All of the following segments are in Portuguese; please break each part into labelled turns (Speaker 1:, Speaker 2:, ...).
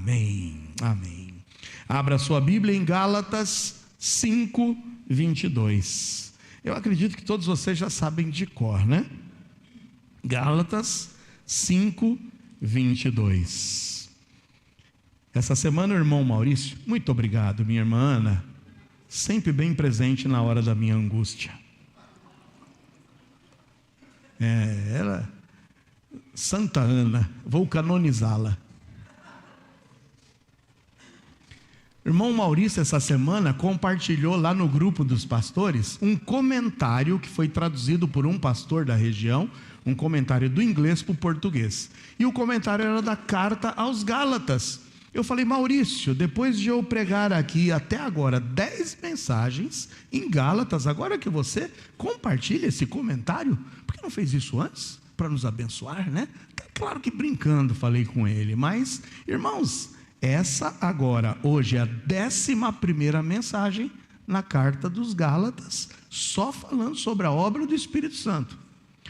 Speaker 1: Amém, amém. Abra sua Bíblia em Gálatas 5:22. Eu acredito que todos vocês já sabem de cor, né? Gálatas 5:22. Essa semana o irmão Maurício, muito obrigado, minha irmã Ana, sempre bem presente na hora da minha angústia. Ela, Santa Ana, vou canonizá-la. Irmão Maurício, essa semana, compartilhou lá no grupo dos pastores um comentário que foi traduzido por um pastor da região, um comentário do inglês para o português. E o comentário era da carta aos Gálatas. Eu falei: Maurício, depois de eu pregar aqui até agora 10 mensagens em Gálatas, agora que você compartilha esse comentário, por que não fez isso antes? Para nos abençoar, né? Claro que brincando falei com ele, mas, irmãos, essa agora, hoje, é a 11ª mensagem na carta dos Gálatas, só falando sobre a obra do Espírito Santo,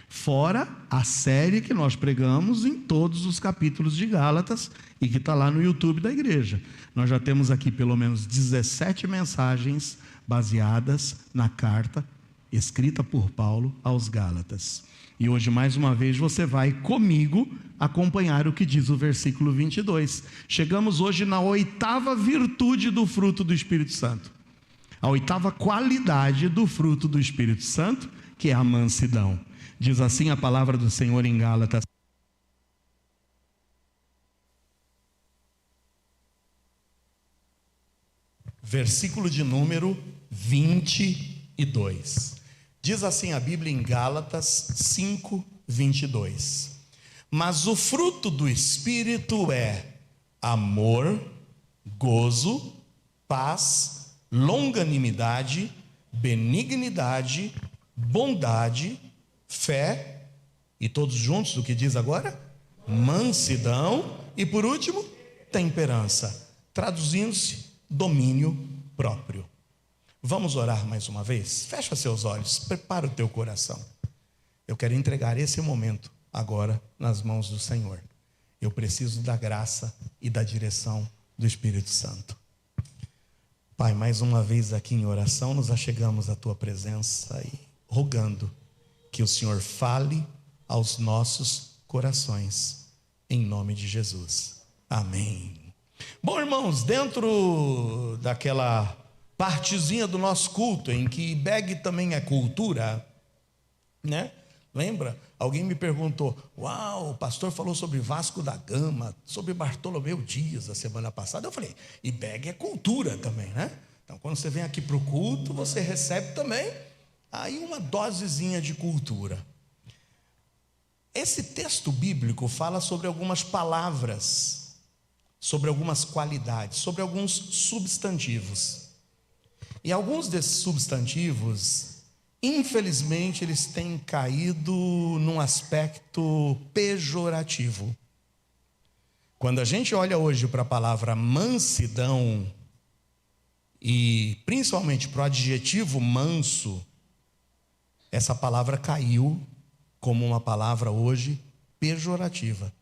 Speaker 1: fora a série que nós pregamos em todos os capítulos de Gálatas e que está lá no YouTube da igreja. Nós já temos aqui pelo menos 17 mensagens baseadas na carta escrita por Paulo aos Gálatas. E hoje, mais uma vez, você vai comigo acompanhar o que diz o versículo 22. Chegamos hoje na 8ª virtude do fruto do Espírito Santo, a 8ª qualidade do fruto do Espírito Santo, que é a mansidão. Diz assim a palavra do Senhor em Gálatas. Versículo de número 22. Diz assim a Bíblia em Gálatas 5:22. Mas o fruto do Espírito é amor, gozo, paz, longanimidade, benignidade, bondade, fé, e todos juntos o que diz agora? Mansidão, e por último, temperança, traduzindo-se, domínio próprio. Vamos orar mais uma vez? Fecha seus olhos, prepara o teu coração. Eu quero entregar esse momento agora nas mãos do Senhor. Eu preciso da graça e da direção do Espírito Santo. Pai, mais uma vez aqui em oração nos achegamos à tua presença e rogando que o Senhor fale aos nossos corações, em nome de Jesus. Amém. Bom, irmãos, dentro daquela partezinha do nosso culto, em que IBEG também é cultura, né? Lembra? Alguém me perguntou: uau, o pastor falou sobre Vasco da Gama, sobre Bartolomeu Dias a semana passada. Eu falei: IBEG é cultura também, né? Então quando você vem aqui para o culto, você recebe também aí uma dosezinha de cultura. Esse texto bíblico fala sobre algumas palavras, sobre algumas qualidades, sobre alguns substantivos. E alguns desses substantivos, infelizmente, eles têm caído num aspecto pejorativo. Quando a gente olha hoje para a palavra mansidão, e principalmente para o adjetivo manso, essa palavra caiu como uma palavra hoje pejorativa.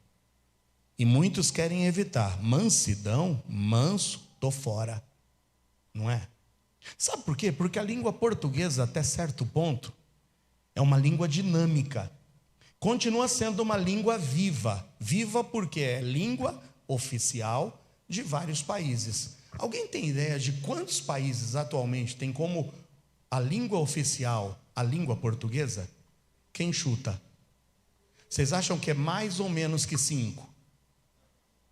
Speaker 1: E muitos querem evitar. Mansidão, manso, tô fora. Não é? Sabe por quê? Porque a língua portuguesa, até certo ponto, é uma língua dinâmica. Continua sendo uma língua viva. Viva porque é língua oficial de vários países. Alguém tem ideia de quantos países atualmente tem como a língua oficial a língua portuguesa? Quem chuta? Vocês acham que é mais ou menos que 5?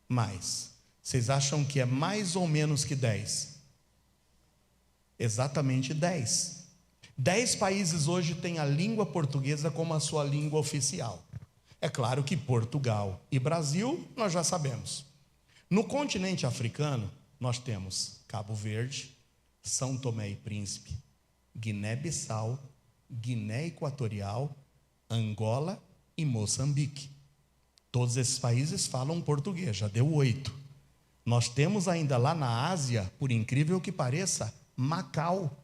Speaker 1: Mais. Vocês acham que é mais ou menos que 10? Exatamente 10. 10 países hoje têm a língua portuguesa como a sua língua oficial. É claro que Portugal e Brasil, nós já sabemos. No continente africano, nós temos Cabo Verde, São Tomé e Príncipe, Guiné-Bissau, Guiné Equatorial, Angola e Moçambique. Todos esses países falam português, já deu 8. Nós temos ainda lá na Ásia, por incrível que pareça, Macau.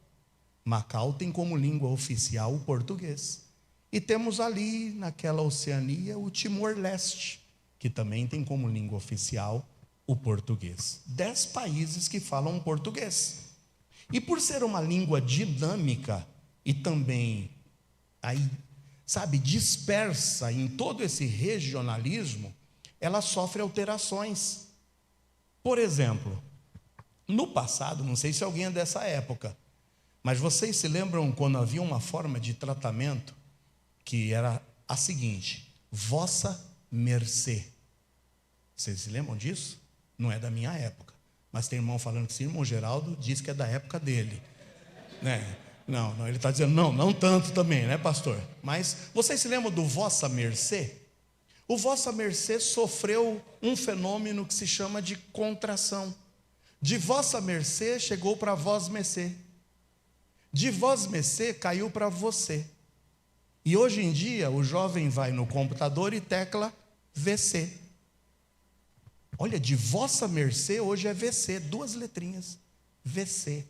Speaker 1: Macau tem como língua oficial o português. E temos ali, naquela Oceania, o Timor-Leste, que também tem como língua oficial o português. 10 países que falam português. E por ser uma língua dinâmica e também, aí, sabe, dispersa em todo esse regionalismo, ela sofre alterações. Por exemplo, no passado, não sei se alguém é dessa época, mas vocês se lembram quando havia uma forma de tratamento que era a seguinte: vossa mercê. Vocês se lembram disso? Não é da minha época, mas tem irmão falando que sim, irmão Geraldo diz que é da época dele, né? Não, ele está dizendo, não tanto também, né, pastor? Mas vocês se lembram do vossa mercê? O vossa mercê sofreu um fenômeno que se chama de contração. De vossa mercê chegou para vós mercê. De vós mercê caiu para você. E hoje em dia o jovem vai no computador e tecla VC. Olha, de vossa mercê hoje é VC, 2 letrinhas, VC.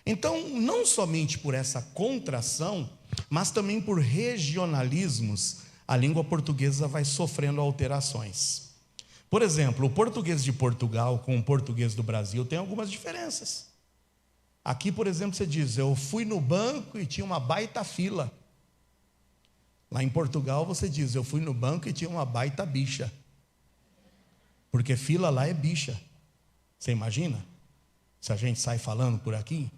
Speaker 1: Então, não somente por essa contração, mas também por regionalismos, a língua portuguesa vai sofrendo alterações. Por exemplo, o português de Portugal com o português do Brasil tem algumas diferenças. Aqui, por exemplo, você diz, eu fui no banco e tinha uma baita fila. Lá em Portugal você diz, eu fui no banco e tinha uma baita bicha. Porque fila lá é bicha. Você imagina? Se a gente sai falando por aqui.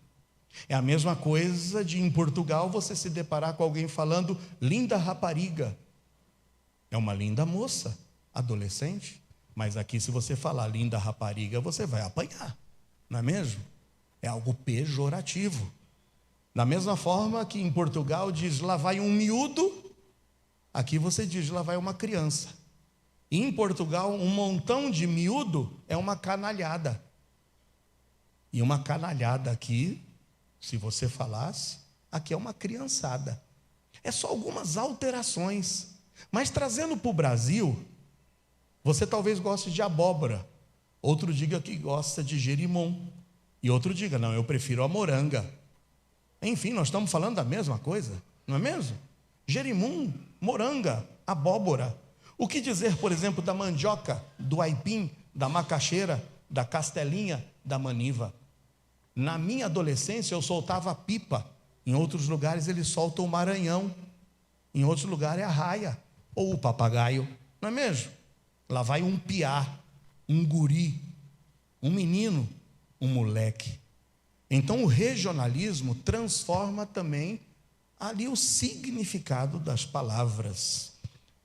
Speaker 1: É a mesma coisa de em Portugal você se deparar com alguém falando linda rapariga. É uma linda moça, adolescente. Mas aqui se você falar linda rapariga, você vai apanhar. Não é mesmo? É algo pejorativo. Da mesma forma que em Portugal diz lá vai um miúdo, aqui você diz lá vai uma criança. E em Portugal um montão de miúdo é uma canalhada. E uma canalhada aqui, se você falasse, aqui é uma criançada. É só algumas alterações. Mas trazendo para o Brasil, você talvez goste de abóbora. Outro diga que gosta de gerimum. E outro diga, não, eu prefiro a moranga. Enfim, nós estamos falando da mesma coisa, não é mesmo? Gerimum, moranga, abóbora. O que dizer, por exemplo, da mandioca, do aipim, da macaxeira, da castelinha, da maniva? Na minha adolescência eu soltava pipa. Em outros lugares eles soltam o maranhão. Em outros lugares é a raia. Ou o papagaio, não é mesmo? Lá vai um piá, um guri, um menino, um moleque. Então o regionalismo transforma também ali o significado das palavras.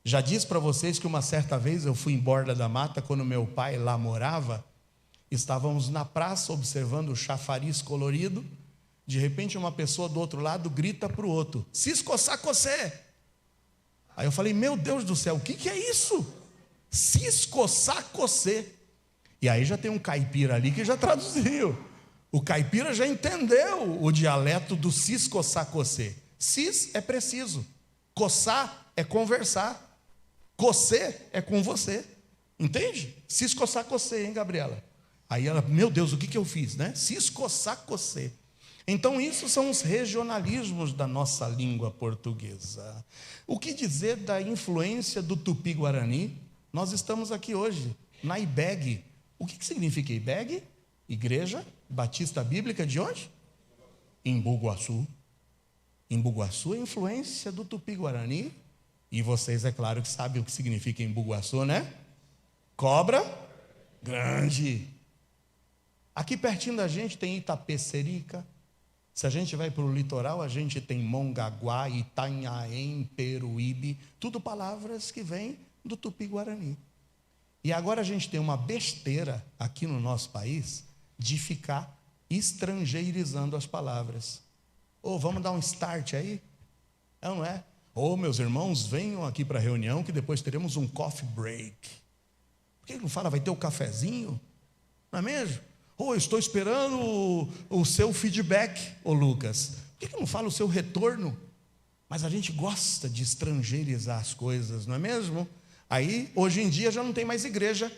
Speaker 1: Já disse para vocês que uma certa vez eu fui em Borda da Mata, quando meu pai lá morava, estávamos na praça observando o chafariz colorido, de repente uma pessoa do outro lado grita para o outro, se escoçar, cocê. Aí eu falei, meu Deus do céu, o que é isso? Se escoçar, cocê. E aí já tem um caipira ali que já traduziu. O caipira já entendeu o dialeto do se escoçar, cocê. Cis é preciso, coçar é conversar, cocê é com você, entende? Se escoçar, cocê, hein, Gabriela? Aí ela, meu Deus, o que eu fiz, né? Se escoçar, cocê. Então isso são os regionalismos da nossa língua portuguesa. O que dizer da influência do Tupi-Guarani? Nós estamos aqui hoje, na IBEG. O que significa IBEG? Igreja Batista Bíblica de onde? Em Bugaçu. Em Bugaçu é influência do Tupi-Guarani. E vocês, é claro, que sabem o que significa em Bugaçu, né? Cobra grande. Aqui pertinho da gente tem Itapecerica. Se a gente vai para o litoral, a gente tem Mongaguá, Itanhaém, Peruíbe. Tudo palavras que vêm do Tupi-Guarani. E agora a gente tem uma besteira aqui no nosso país de ficar estrangeirizando as palavras. Vamos dar um start aí? Não é? Meus irmãos, venham aqui para a reunião que depois teremos um coffee break. Por que não fala, vai ter o cafezinho? Não é mesmo? Eu estou esperando o seu feedback, Lucas. Por que não fala o seu retorno? Mas a gente gosta de estrangeirizar as coisas, não é mesmo? Aí, hoje em dia, já não tem mais igreja.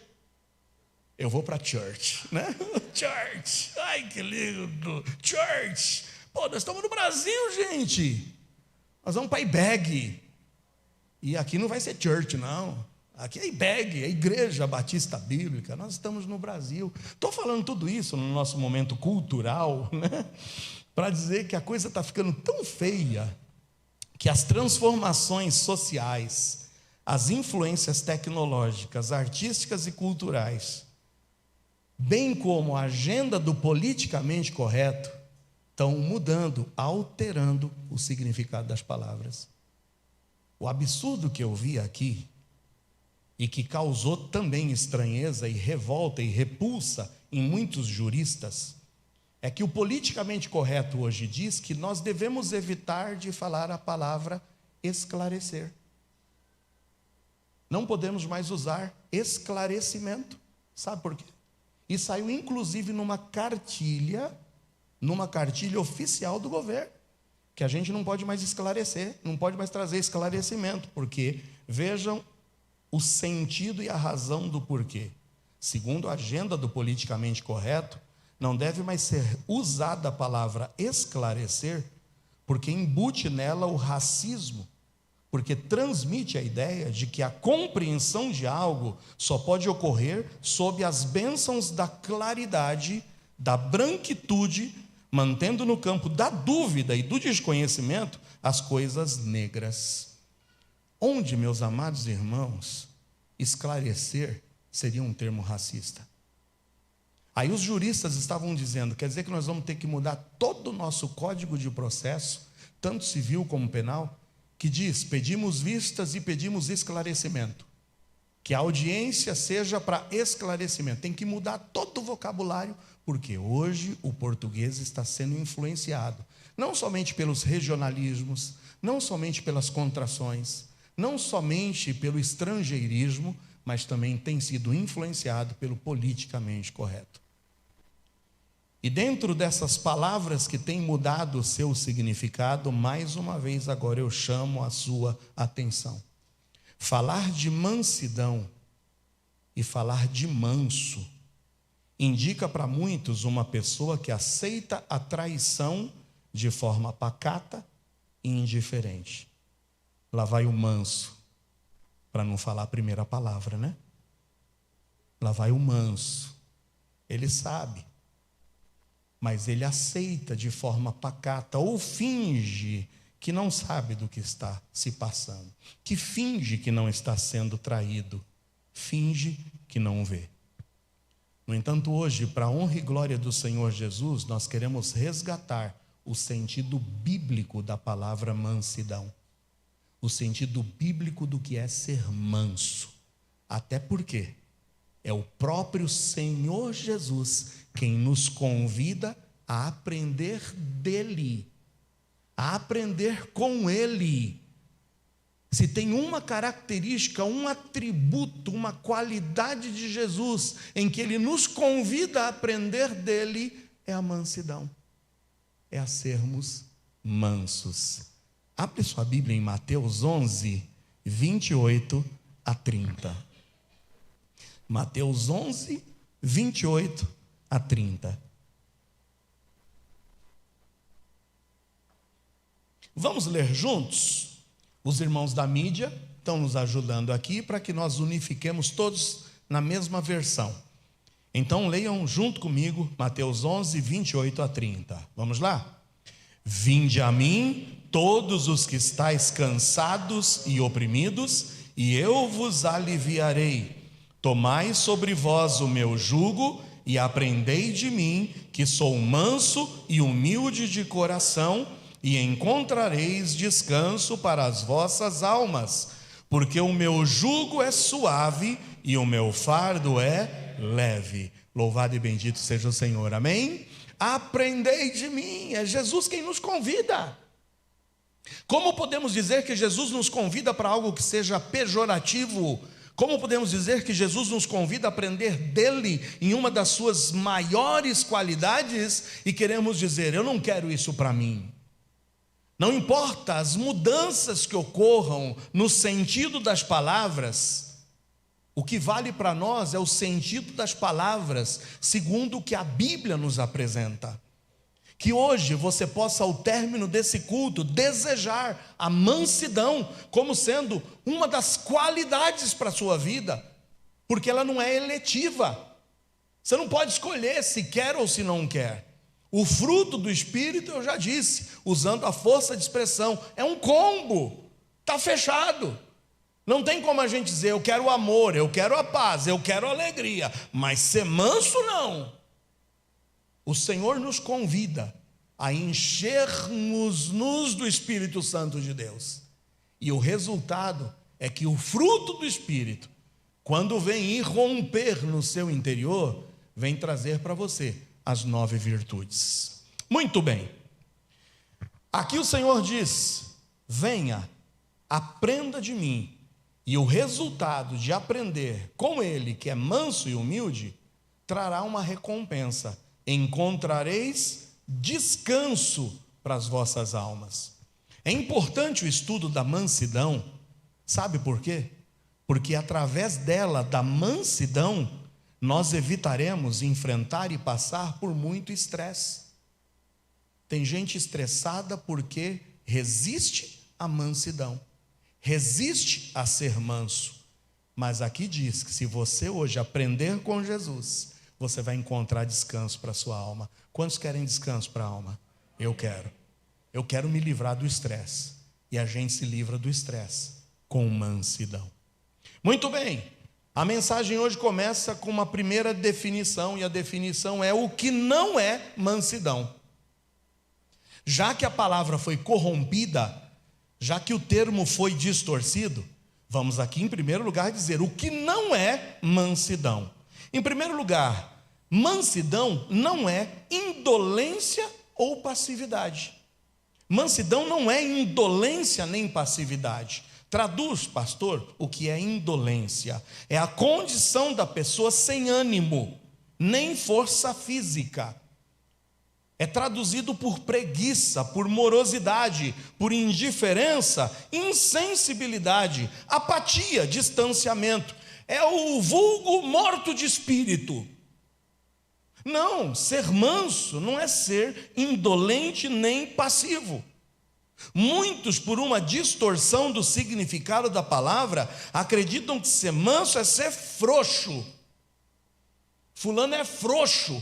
Speaker 1: Eu vou para church, né? Church, ai que lindo, church. Nós estamos no Brasil, gente. Nós vamos para IBEG. E aqui não vai ser church, não. aqui é IBEG, é Igreja Batista Bíblica, nós estamos no Brasil. Estou falando tudo isso no nosso momento cultural, né? Para dizer que a coisa está ficando tão feia, que as transformações sociais, as influências tecnológicas, artísticas e culturais, bem como a agenda do politicamente correto, estão mudando, alterando o significado das palavras. O absurdo que eu vi aqui, e que causou também estranheza e revolta e repulsa em muitos juristas, é que o politicamente correto hoje diz que nós devemos evitar de falar a palavra esclarecer. Não podemos mais usar esclarecimento. Sabe por quê? E saiu inclusive numa cartilha oficial do governo, que a gente não pode mais esclarecer, não pode mais trazer esclarecimento, porque vejam o sentido e a razão do porquê. Segundo a agenda do politicamente correto, não deve mais ser usada a palavra esclarecer, porque embute nela o racismo, porque transmite a ideia de que a compreensão de algo só pode ocorrer sob as bênçãos da claridade, da branquitude, mantendo no campo da dúvida e do desconhecimento as coisas negras. Onde, meus amados irmãos, esclarecer seria um termo racista. Aí os juristas estavam dizendo, quer dizer que nós vamos ter que mudar todo o nosso código de processo, tanto civil como penal, que diz, pedimos vistas e pedimos esclarecimento. Que a audiência seja para esclarecimento. Tem que mudar todo o vocabulário, porque hoje o português está sendo influenciado, não somente pelos regionalismos, não somente pelas contrações, não somente pelo estrangeirismo, mas também tem sido influenciado pelo politicamente correto. E dentro dessas palavras que têm mudado o seu significado, mais uma vez agora eu chamo a sua atenção. Falar de mansidão e falar de manso indica para muitos uma pessoa que aceita a traição de forma pacata e indiferente. Lá vai o manso, para não falar a primeira palavra, né? Lá vai o manso. Ele sabe, mas ele aceita de forma pacata ou finge que não sabe do que está se passando, que finge que não está sendo traído, finge que não vê. No entanto, hoje, para a honra e glória do Senhor Jesus, nós queremos resgatar o sentido bíblico da palavra mansidão, o sentido bíblico do que é ser manso, até porque é o próprio Senhor Jesus quem nos convida a aprender dele, a aprender com ele. Se tem uma característica, um atributo, uma qualidade de Jesus em que ele nos convida a aprender dele, é a mansidão, é a sermos mansos. Abre sua Bíblia em Mateus 11, 28 a 30. Mateus 11, 28 a 30. Vamos ler juntos? Os irmãos da mídia estão nos ajudando aqui para que nós unifiquemos todos na mesma versão. Então leiam junto comigo Mateus 11, 28 a 30. Vamos lá? Vinde a mim todos os que estáis cansados e oprimidos, e eu vos aliviarei. Tomai sobre vós o meu jugo e aprendei de mim, que sou manso e humilde de coração, e encontrareis descanso para as vossas almas, porque o meu jugo é suave e o meu fardo é leve. Louvado e bendito seja o Senhor, amém? Aprendei de mim, é Jesus quem nos convida. Como podemos dizer que Jesus nos convida para algo que seja pejorativo? Como podemos dizer que Jesus nos convida a aprender dele em uma das suas maiores qualidades e queremos dizer, eu não quero isso para mim? Não importa as mudanças que ocorram no sentido das palavras, o que vale para nós é o sentido das palavras, segundo o que a Bíblia nos apresenta. Que hoje você possa, ao término desse culto, desejar a mansidão como sendo uma das qualidades para a sua vida, porque ela não é eletiva. Você não pode escolher se quer ou se não quer. O fruto do Espírito, eu já disse, usando a força de expressão, é um combo, está fechado. Não tem como a gente dizer, eu quero o amor, eu quero a paz, eu quero a alegria, mas ser manso não. O Senhor nos convida a enchermos-nos do Espírito Santo de Deus. E o resultado é que o fruto do Espírito, quando vem irromper no seu interior, vem trazer para você as 9 virtudes. Muito bem. Aqui o Senhor diz: venha, aprenda de mim. E o resultado de aprender com Ele, que é manso e humilde, trará uma recompensa. Encontrareis descanso para as vossas almas. É importante o estudo da mansidão. Sabe por quê? Porque através dela, da mansidão, nós evitaremos enfrentar e passar por muito estresse. Tem gente estressada porque resiste à mansidão, resiste a ser manso. Mas aqui diz que se você hoje aprender com Jesus, você vai encontrar descanso para a sua alma. Quantos querem descanso para a alma? Eu quero. Eu quero me livrar do estresse. E a gente se livra do estresse com mansidão. Muito bem. A mensagem hoje começa com uma primeira definição. E a definição é o que não é mansidão. Já que a palavra foi corrompida, já que o termo foi distorcido, vamos aqui em primeiro lugar dizer o que não é mansidão. Em primeiro lugar, mansidão não é indolência ou passividade. Mansidão não é indolência nem passividade. Traduz, pastor, o que é indolência. É a condição da pessoa sem ânimo, nem força física. É traduzido por preguiça, por morosidade, por indiferença, insensibilidade, apatia, distanciamento. É o vulgo morto de espírito. Não, ser manso não é ser indolente nem passivo. Muitos, por uma distorção do significado da palavra, acreditam que ser manso é ser frouxo. Fulano é frouxo,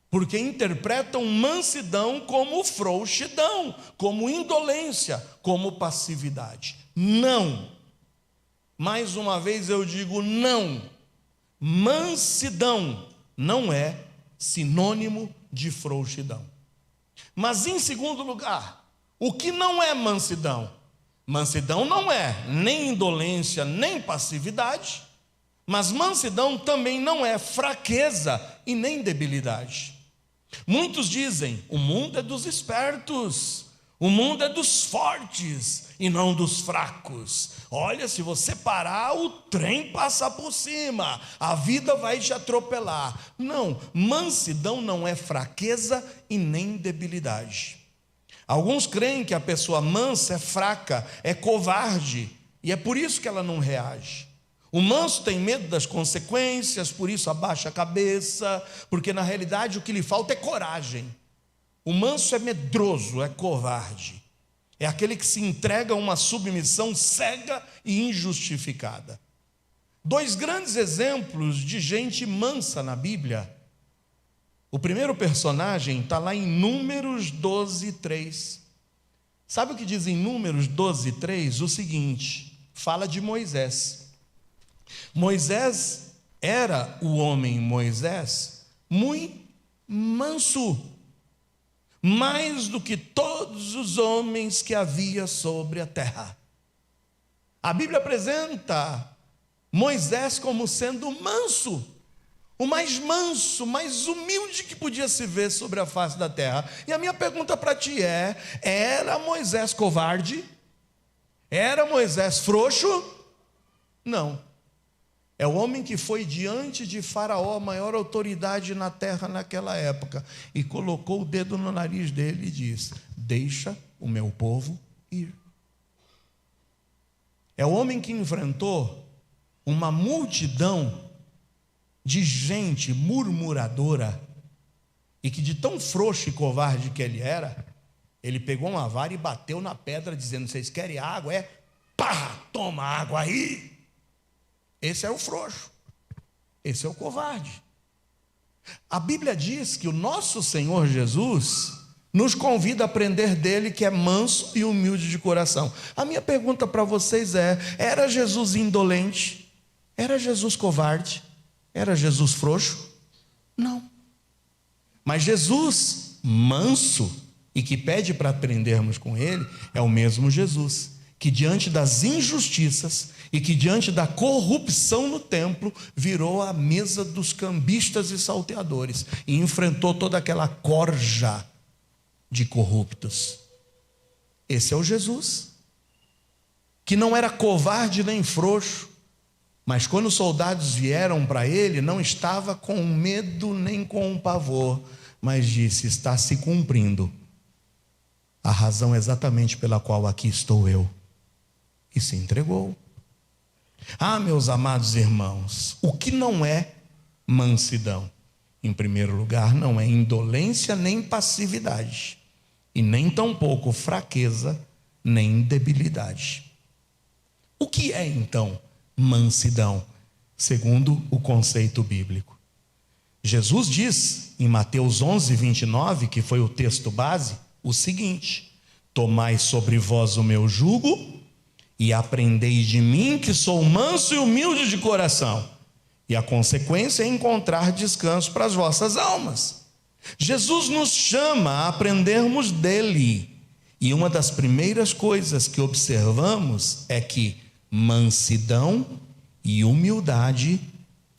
Speaker 1: porque interpretam mansidão como frouxidão, como indolência, como passividade. Não. Mais uma vez eu digo não. Mansidão não é sinônimo de frouxidão. Mas em segundo lugar, o que não é mansidão? Mansidão não é nem indolência, nem passividade, mas mansidão também não é fraqueza e nem debilidade. Muitos dizem, o mundo é dos espertos, o mundo é dos fortes e não dos fracos. Olha, se você parar, o trem passa por cima, a vida vai te atropelar. Não, mansidão não é fraqueza e nem debilidade. Alguns creem que a pessoa mansa é fraca, é covarde, e é por isso que ela não reage. O manso tem medo das consequências, por isso abaixa a cabeça, porque na realidade o que lhe falta é coragem. O manso é medroso, é covarde. É aquele que se entrega a uma submissão cega e injustificada. 2 grandes exemplos de gente mansa na Bíblia. O primeiro personagem está lá em Números 12:3. Sabe o que diz em Números 12:3? O seguinte, fala de Moisés. Moisés era o homem Moisés muito manso, mais do que todos os homens que havia sobre a terra. A Bíblia apresenta Moisés como sendo manso, o mais manso, mais humilde que podia se ver sobre a face da terra. E a minha pergunta para ti é: era Moisés covarde? Era Moisés frouxo? Não. É o homem que foi diante de Faraó, a maior autoridade na terra naquela época, e colocou o dedo no nariz dele e disse: deixa o meu povo ir. É o homem que enfrentou uma multidão de gente murmuradora e que de tão frouxo e covarde que ele era, ele pegou uma vara e bateu na pedra, dizendo: vocês querem água? Pá, toma água aí. Esse é o frouxo, esse é o covarde. A Bíblia diz que o nosso Senhor Jesus nos convida a aprender dele, que é manso e humilde de coração. A minha pergunta para vocês era Jesus indolente? Era Jesus covarde? Era Jesus frouxo? Não. Mas Jesus manso e que pede para aprendermos com ele é o mesmo Jesus que diante das injustiças e que diante da corrupção no templo virou a mesa dos cambistas e salteadores e enfrentou toda aquela corja de corruptos. Esse é o Jesus que não era covarde nem frouxo, mas quando os soldados vieram para ele, não estava com medo nem com pavor, mas disse: está se cumprindo a razão exatamente pela qual aqui estou eu. E se entregou. Ah, meus amados irmãos, o que não é mansidão? Em primeiro lugar, não é indolência nem passividade, e nem tampouco fraqueza nem debilidade. O que é então mansidão, segundo o conceito bíblico? Jesus diz em Mateus 11:29, que foi o texto base, o seguinte: tomai sobre vós o meu jugo e aprendei de mim, que sou manso e humilde de coração, e a consequência é encontrar descanso para as vossas almas. Jesus nos chama a aprendermos dele, e uma das primeiras coisas que observamos é que mansidão e humildade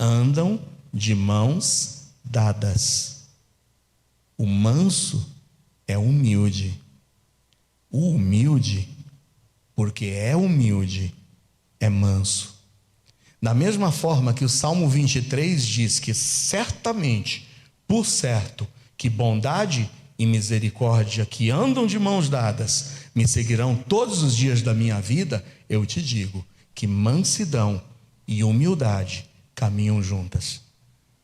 Speaker 1: andam de mãos dadas. O manso é humilde. O humilde, porque é humilde, é manso. Da mesma forma que o Salmo 23 diz que certamente, por certo, que bondade e misericórdia que andam de mãos dadas me seguirão todos os dias da minha vida, eu te digo que mansidão e humildade caminham juntas.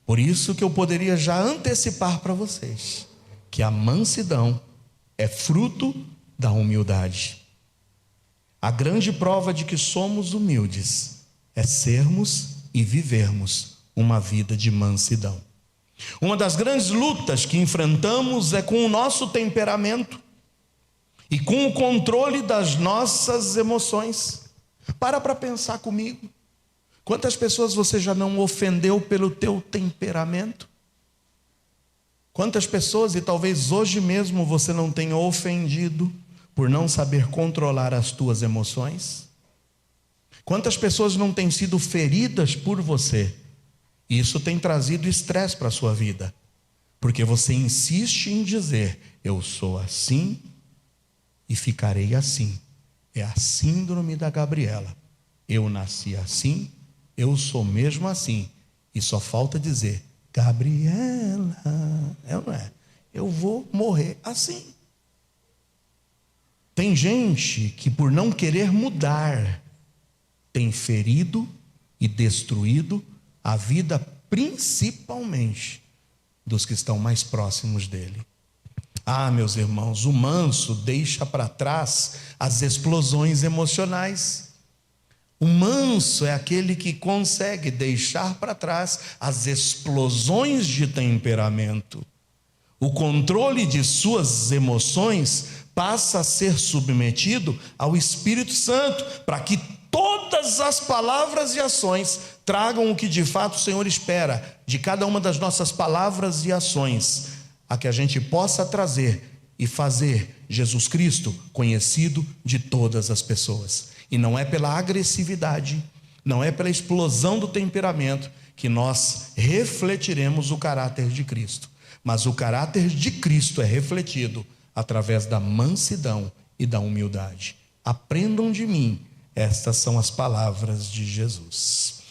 Speaker 1: Por isso que eu poderia já antecipar para vocês que a mansidão é fruto da humildade. A grande prova de que somos humildes é sermos e vivermos uma vida de mansidão. Uma das grandes lutas que enfrentamos é com o nosso temperamento e com o controle das nossas emoções. Para pensar comigo. Quantas pessoas você já não ofendeu pelo teu temperamento? Quantas pessoas, e talvez hoje mesmo você não tenha ofendido por não saber controlar as tuas emoções? Quantas pessoas não têm sido feridas por você? E isso tem trazido estresse para a sua vida, porque você insiste em dizer: eu sou assim e ficarei assim. É a síndrome da Gabriela. Eu nasci assim, eu sou mesmo assim, e só falta dizer: Gabriela, não é? Eu vou morrer assim. Tem gente que, por não querer mudar, tem ferido e destruído a vida, principalmente dos que estão mais próximos dele. Ah, meus irmãos, o manso deixa para trás as explosões emocionais. O manso é aquele que consegue deixar para trás as explosões de temperamento. O controle de suas emoções passa a ser submetido ao Espírito Santo, para que todas as palavras e ações tragam o que de fato o Senhor espera de cada uma das nossas palavras e ações, a que a gente possa trazer e fazer Jesus Cristo conhecido de todas as pessoas. E não é pela agressividade, não é pela explosão do temperamento que nós refletiremos o caráter de Cristo, mas o caráter de Cristo é refletido através da mansidão e da humildade. Aprendam de mim, estas são as palavras de Jesus.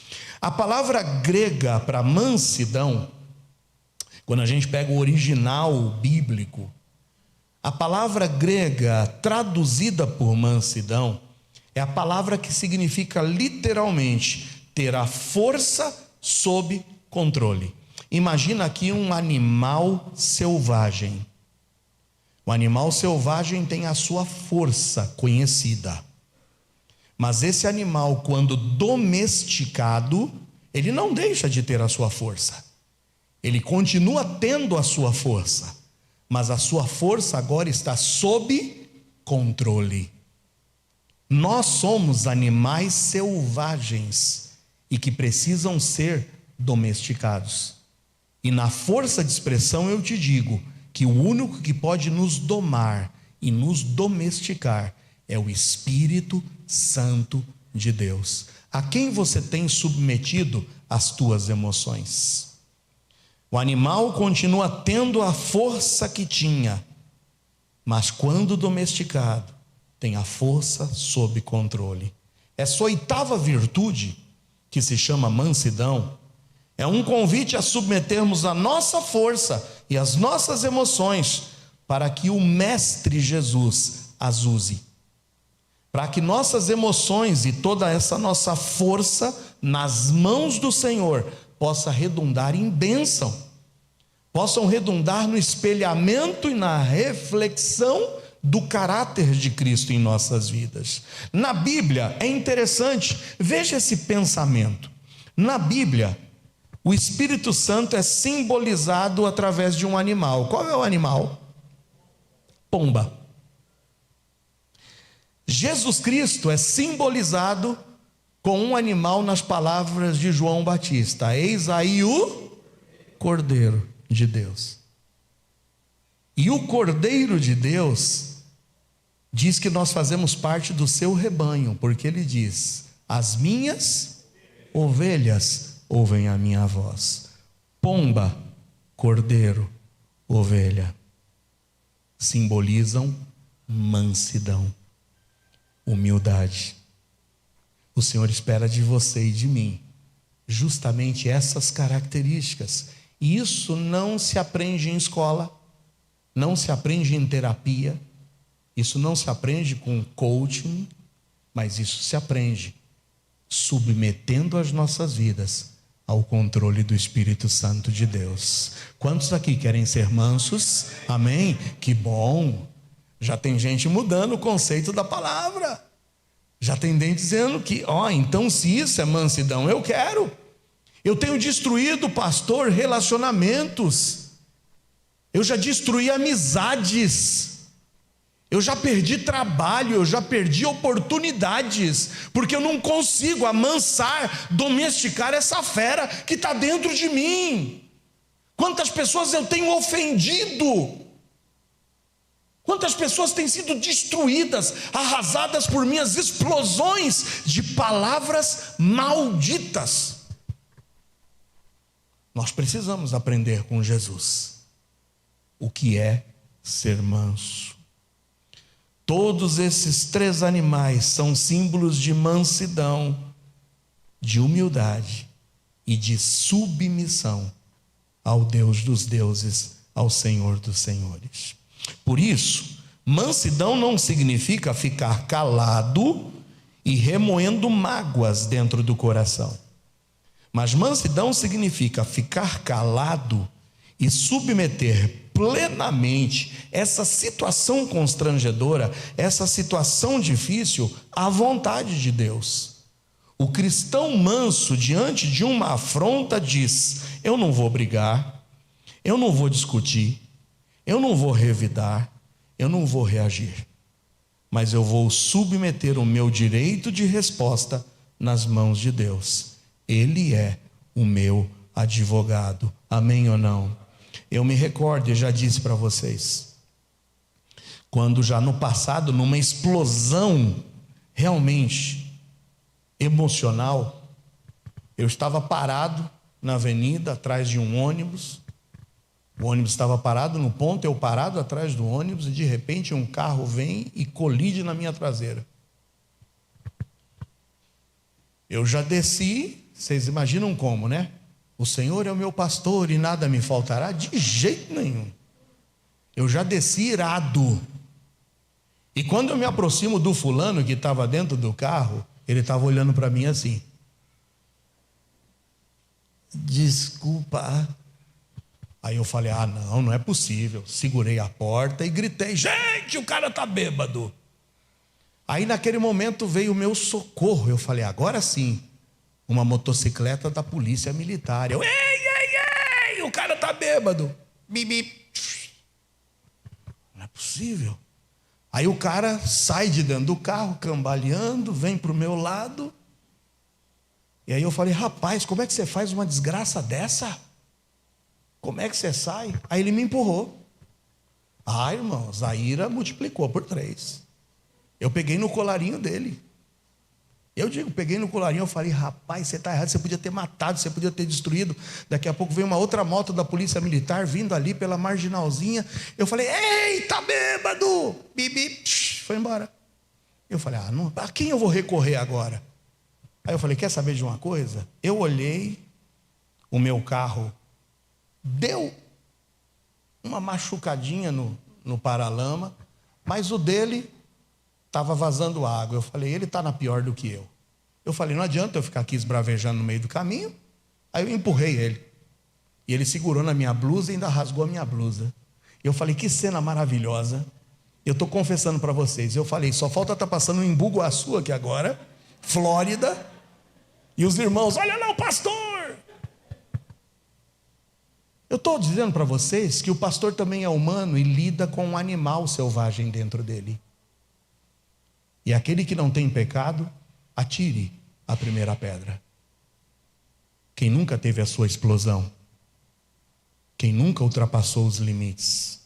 Speaker 1: A palavra grega para mansidão, quando a gente pega o original bíblico, a palavra grega traduzida por mansidão é a palavra que significa literalmente ter a força sob controle. Imagina aqui um animal selvagem. O animal selvagem tem a sua força conhecida. Mas esse animal, quando domesticado, ele não deixa de ter a sua força. Ele continua tendo a sua força, mas a sua força agora está sob controle. Nós somos animais selvagens e que precisam ser domesticados. E na força de expressão eu te digo que o único que pode nos domar e nos domesticar é o Espírito Santo de Deus. A quem você tem submetido as tuas emoções? O animal continua tendo a força que tinha, mas quando domesticado, tem a força sob controle. Essa oitava virtude, que se chama mansidão, é um convite a submetermos a nossa força e as nossas emoções para que o Mestre Jesus as use. Para que nossas emoções e toda essa nossa força nas mãos do Senhor possa redundar em bênção, possam redundar no espelhamento e na reflexão do caráter de Cristo em nossas vidas. Na Bíblia é interessante, veja esse pensamento. Na Bíblia, o Espírito Santo é simbolizado através de um animal. Qual é o animal? Pomba. Jesus Cristo é simbolizado com um animal nas palavras de João Batista: eis aí o Cordeiro de Deus. E o Cordeiro de Deus diz que nós fazemos parte do seu rebanho, porque ele diz: as minhas ovelhas ouvem a minha voz. Pomba, cordeiro, ovelha simbolizam mansidão, humildade. O Senhor espera de você e de mim justamente essas características. E isso não se aprende em escola, não se aprende em terapia, isso não se aprende com coaching, mas isso se aprende submetendo as nossas vidas ao controle do Espírito Santo de Deus. Quantos aqui querem ser mansos? Amém? Que bom! Já tem gente mudando o conceito da palavra. Já tem gente dizendo que, então se isso é mansidão, eu quero. Eu tenho destruído, pastor, relacionamentos. Eu já destruí amizades. Eu já perdi trabalho, eu já perdi oportunidades, porque eu não consigo amansar, domesticar essa fera que está dentro de mim. Quantas pessoas eu tenho ofendido? Quantas pessoas têm sido destruídas, arrasadas por minhas explosões de palavras malditas? Nós precisamos aprender com Jesus o que é ser manso. Todos esses três animais são símbolos de mansidão, de humildade e de submissão ao Deus dos deuses, ao Senhor dos senhores. Por isso, mansidão não significa ficar calado e remoendo mágoas dentro do coração. Mas mansidão significa ficar calado e submeter plenamente essa situação constrangedora, essa situação difícil, à vontade de Deus. O cristão manso, diante de uma afronta, diz: eu não vou brigar, eu não vou discutir, eu não vou revidar, eu não vou reagir, mas eu vou submeter o meu direito de resposta nas mãos de Deus. Ele é o meu advogado. Amém ou não? Eu me recordo, eu já disse para vocês, quando já no passado, numa explosão realmente emocional, eu estava parado na avenida, atrás de um ônibus. O ônibus estava parado no ponto, eu parado atrás do ônibus, e de repente um carro vem e colide na minha traseira. Eu já desci, vocês imaginam como, né? O Senhor é o meu pastor e nada me faltará? De jeito nenhum. Eu já desci irado. E quando eu me aproximo do fulano que estava dentro do carro, ele estava olhando para mim assim: desculpa, Aí eu falei, não é possível. Segurei a porta e gritei, gente, o cara está bêbado. Aí naquele momento veio o meu socorro. Eu falei, agora sim, uma motocicleta da polícia militar. Eu, ei, o cara está bêbado. Bibi. Não é possível. Aí o cara sai de dentro do carro, cambaleando, vem para o meu lado. E aí eu falei, rapaz, como é que você faz uma desgraça dessa? Como é que você sai? Aí ele me empurrou. Irmãos, a ira multiplicou por 3. Eu peguei no colarinho dele. Peguei no colarinho, eu falei, rapaz, você está errado, você podia ter matado, você podia ter destruído. Daqui a pouco veio uma outra moto da polícia militar, vindo ali pela marginalzinha. Eu falei, ei, tá bêbado! Bibi, foi embora. Eu falei, a quem eu vou recorrer agora? Aí eu falei, quer saber de uma coisa? Eu olhei, o meu carro deu uma machucadinha no paralama, mas o dele estava vazando água. Eu falei, ele está na pior do que eu. Eu falei, não adianta eu ficar aqui esbravejando no meio do caminho. Aí eu empurrei ele. E ele segurou na minha blusa e ainda rasgou a minha blusa. Eu falei, que cena maravilhosa. Eu estou confessando para vocês. Eu falei, só falta estar passando em Bugaçu aqui agora, Flórida. E os irmãos, olha lá o pastor. Eu estou dizendo para vocês que o pastor também é humano e lida com um animal selvagem dentro dele. E aquele que não tem pecado, atire a primeira pedra. Quem nunca teve a sua explosão? Quem nunca ultrapassou os limites?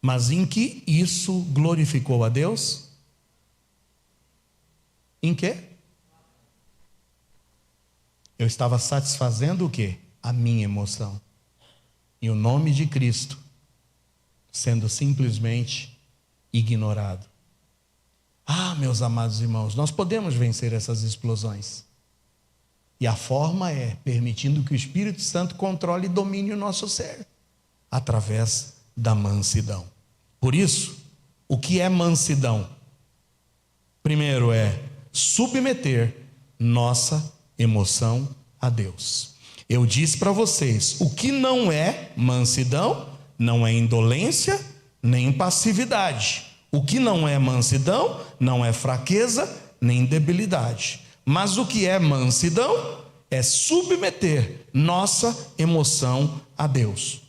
Speaker 1: Mas em que isso glorificou a Deus? Em quê? Eu estava satisfazendo o quê? A minha emoção. E o nome de Cristo sendo simplesmente ignorado. Meus amados irmãos, nós podemos vencer essas explosões. E a forma é permitindo que o Espírito Santo controle e domine o nosso ser, através da mansidão. Por isso, o que é mansidão? Primeiro é submeter nossa emoção a Deus. Eu disse para vocês, o que não é mansidão, não é indolência, nem passividade. O que não é mansidão, não é fraqueza, nem debilidade. Mas o que é mansidão, é submeter nossa emoção a Deus.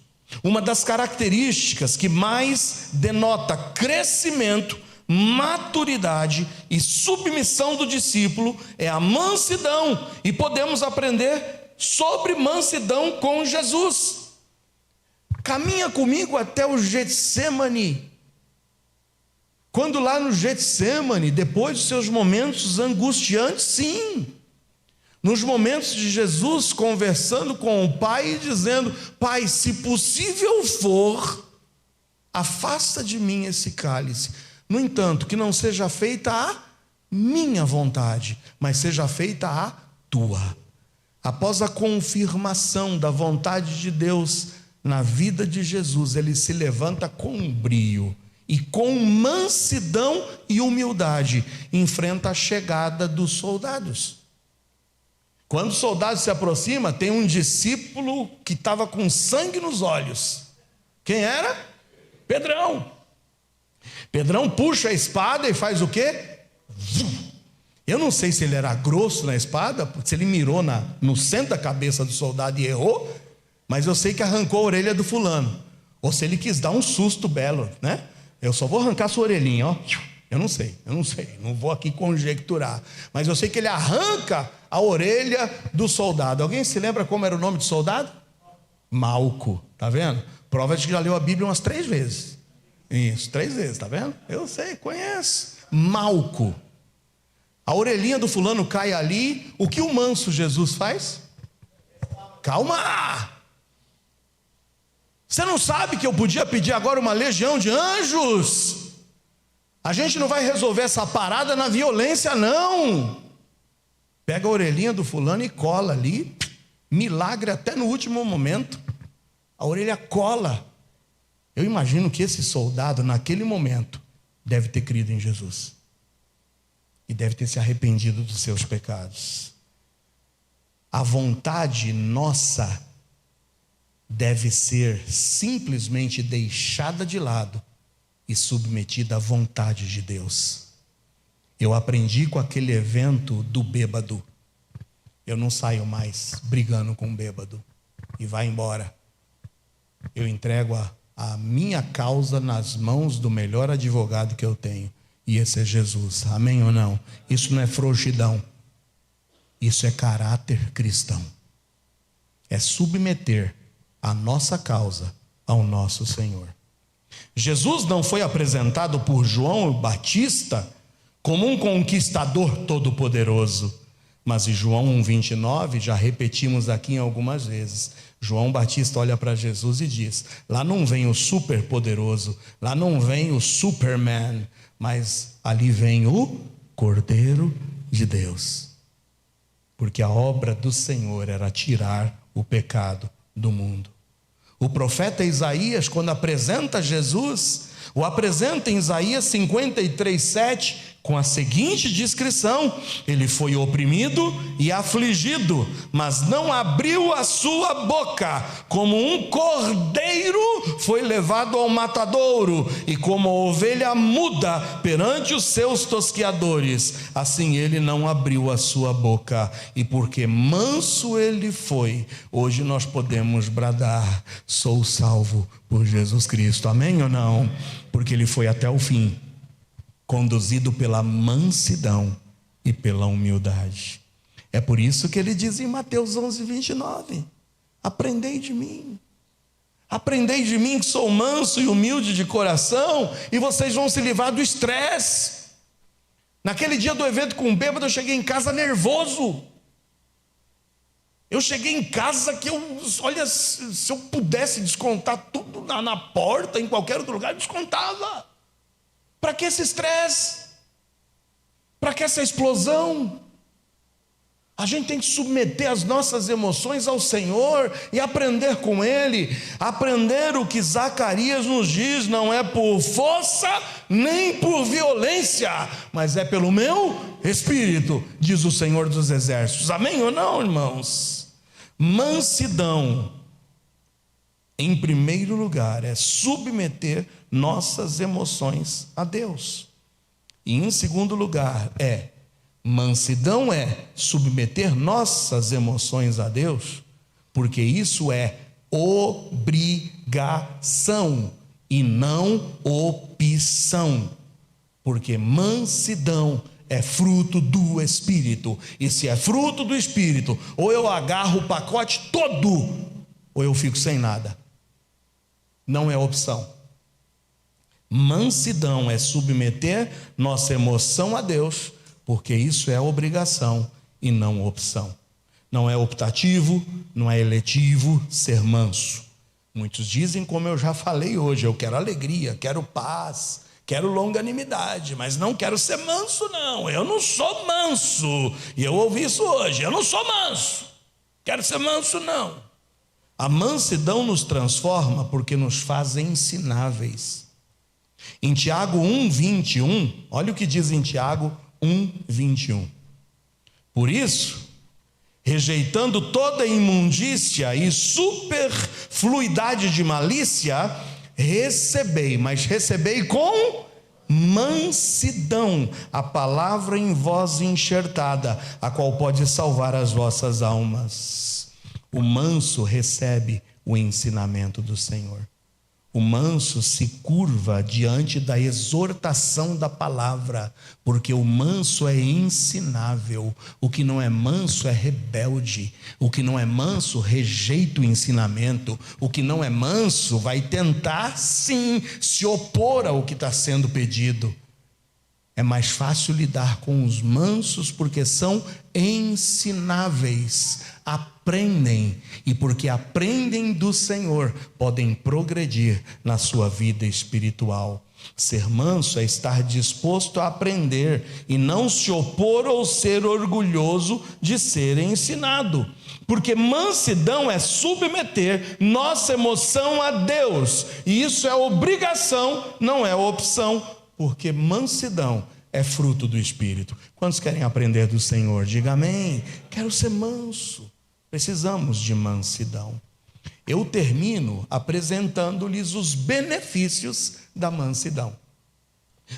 Speaker 1: Uma das características que mais denota crescimento, maturidade e submissão do discípulo é a mansidão. E podemos aprender sobre mansidão com Jesus. Caminha comigo até o Getsêmani. Quando lá no Getsêmani, depois dos seus momentos angustiantes, sim, nos momentos de Jesus conversando com o Pai e dizendo, Pai, se possível for, afasta de mim esse cálice. No entanto, que não seja feita a minha vontade, mas seja feita a tua. Após a confirmação da vontade de Deus na vida de Jesus, ele se levanta com um brio e com mansidão e humildade enfrenta a chegada dos soldados. Quando o soldado se aproxima, tem um discípulo que estava com sangue nos olhos. Quem era? Pedrão. Pedrão puxa a espada e faz o quê? Eu não sei se ele era grosso na espada, se ele mirou no centro da cabeça do soldado e errou, mas eu sei que arrancou a orelha do fulano. Ou se ele quis dar um susto belo, né? Eu só vou arrancar sua orelhinha, ó. Eu não sei, não vou aqui conjecturar. Mas eu sei que ele arranca a orelha do soldado. Alguém se lembra como era o nome do soldado? Malco, tá vendo? Prova de que já leu a Bíblia umas 3 vezes. Isso, 3 vezes, tá vendo? Eu sei, conheço. Malco. A orelhinha do fulano cai ali. O que o manso Jesus faz? Calma! Você não sabe que eu podia pedir agora uma legião de anjos? A gente não vai resolver essa parada na violência, não. Pega a orelhinha do fulano e cola ali. Milagre até no último momento. A orelha cola. Eu imagino que esse soldado, naquele momento, deve ter crido em Jesus. E deve ter se arrependido dos seus pecados. A vontade nossa deve ser simplesmente deixada de lado e submetida à vontade de Deus. Eu aprendi com aquele evento do bêbado. Eu não saio mais brigando com o bêbado e vai embora. Eu entrego a minha causa nas mãos do melhor advogado que eu tenho, e esse é Jesus. Amém ou não? Isso não é frouxidão, isso é caráter cristão. É submeter a nossa causa ao nosso Senhor. Jesus não foi apresentado por João Batista como um conquistador todo-poderoso, mas em João 1,29, já repetimos aqui algumas vezes, João Batista olha para Jesus e diz: lá não vem o super-poderoso, lá não vem o Superman, mas ali vem o Cordeiro de Deus. Porque a obra do Senhor era tirar o pecado do mundo. O profeta Isaías, quando apresenta Jesus, o apresenta em Isaías 53:7, com a seguinte descrição: ele foi oprimido e afligido, mas não abriu a sua boca. Como um cordeiro foi levado ao matadouro, e como a ovelha muda perante os seus tosqueadores, assim ele não abriu a sua boca. E porque manso ele foi, hoje nós podemos bradar: sou salvo por Jesus Cristo. Amém ou não? Porque ele foi até o fim, conduzido pela mansidão e pela humildade. É por isso que ele diz em Mateus 11:29: aprendei de mim que sou manso e humilde de coração, e vocês vão se livrar do estresse. Naquele dia do evento com o bêbado, eu cheguei em casa nervoso. Eu cheguei em casa que olha, se eu pudesse descontar tudo na porta, em qualquer outro lugar, eu descontava. Para que esse estresse? Para que essa explosão? A gente tem que submeter as nossas emoções ao Senhor e aprender com Ele. Aprender o que Zacarias nos diz: não é por força nem por violência, mas é pelo meu Espírito, diz o Senhor dos Exércitos. Amém ou não, irmãos? Mansidão, em primeiro lugar, é submeter nossas emoções a Deus. E em segundo lugar, mansidão é submeter nossas emoções a Deus, porque isso é obrigação e não opção. Porque mansidão é fruto do Espírito, e se é fruto do Espírito, ou eu agarro o pacote todo, ou eu fico sem nada. Não é opção. Mansidão é submeter nossa emoção a Deus, porque isso é obrigação e não opção. Não é optativo, não é eletivo ser manso. Muitos dizem, como eu já falei hoje: eu quero alegria, quero paz, quero longanimidade, mas não quero ser manso não. Eu não sou manso. E eu ouvi isso hoje: eu não sou manso, quero ser manso não. A mansidão nos transforma porque nos faz ensináveis. Em Tiago 1:21, olha o que diz em Tiago 1:21: por isso, rejeitando toda imundícia e superfluidade de malícia, recebei, mas recebei com mansidão a palavra em vós enxertada, a qual pode salvar as vossas almas. O manso recebe o ensinamento do Senhor. O manso se curva diante da exortação da palavra, porque o manso é ensinável. O que não é manso é rebelde. O que não é manso rejeita o ensinamento. O que não é manso vai tentar, sim, se opor ao que está sendo pedido. É mais fácil lidar com os mansos porque são ensináveis, aprendem, e porque aprendem do Senhor, podem progredir na sua vida espiritual. Ser manso é estar disposto a aprender e não se opor ou ser orgulhoso de ser ensinado. Porque mansidão é submeter nossa emoção a Deus, e isso é obrigação, não é opção. Porque mansidão é fruto do Espírito. Quantos querem aprender do Senhor? Diga amém. Quero ser manso. Precisamos de mansidão. Eu termino apresentando-lhes os benefícios da mansidão.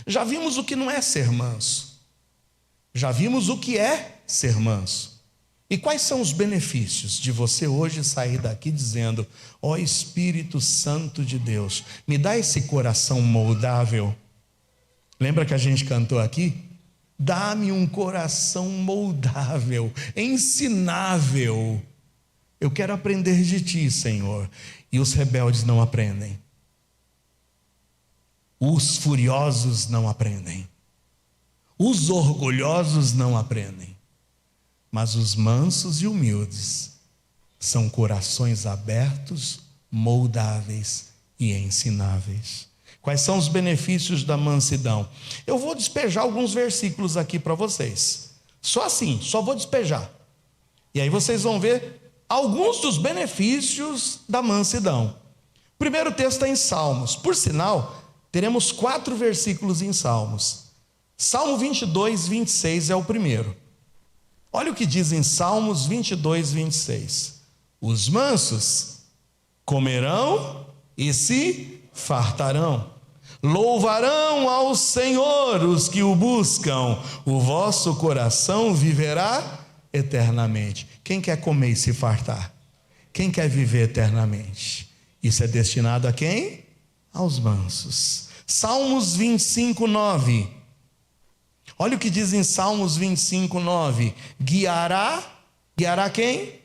Speaker 1: Já vimos o que não é ser manso. Já vimos o que é ser manso. E quais são os benefícios de você hoje sair daqui dizendo: ó Espírito Santo de Deus, me dá esse coração moldável. Lembra que a gente cantou aqui? Dá-me um coração moldável, ensinável. Eu quero aprender de ti, Senhor. E os rebeldes não aprendem. Os furiosos não aprendem. Os orgulhosos não aprendem. Mas os mansos e humildes são corações abertos, moldáveis e ensináveis. Quais são os benefícios da mansidão? Eu vou despejar alguns versículos aqui para vocês. Só assim, só vou despejar. E aí vocês vão ver alguns dos benefícios da mansidão. O primeiro texto está em Salmos. Por sinal, teremos 4 versículos em Salmos. Salmo 22, 26 é o primeiro. Olha o que diz em Salmos 22, 26. Os mansos comerão e se fartarão. Louvarão ao Senhor os que o buscam. O vosso coração viverá eternamente. Quem quer comer e se fartar? Quem quer viver eternamente? Isso é destinado a quem? Aos mansos. Salmos 25, 9. Olha o que diz em Salmos 25, 9. Guiará quem?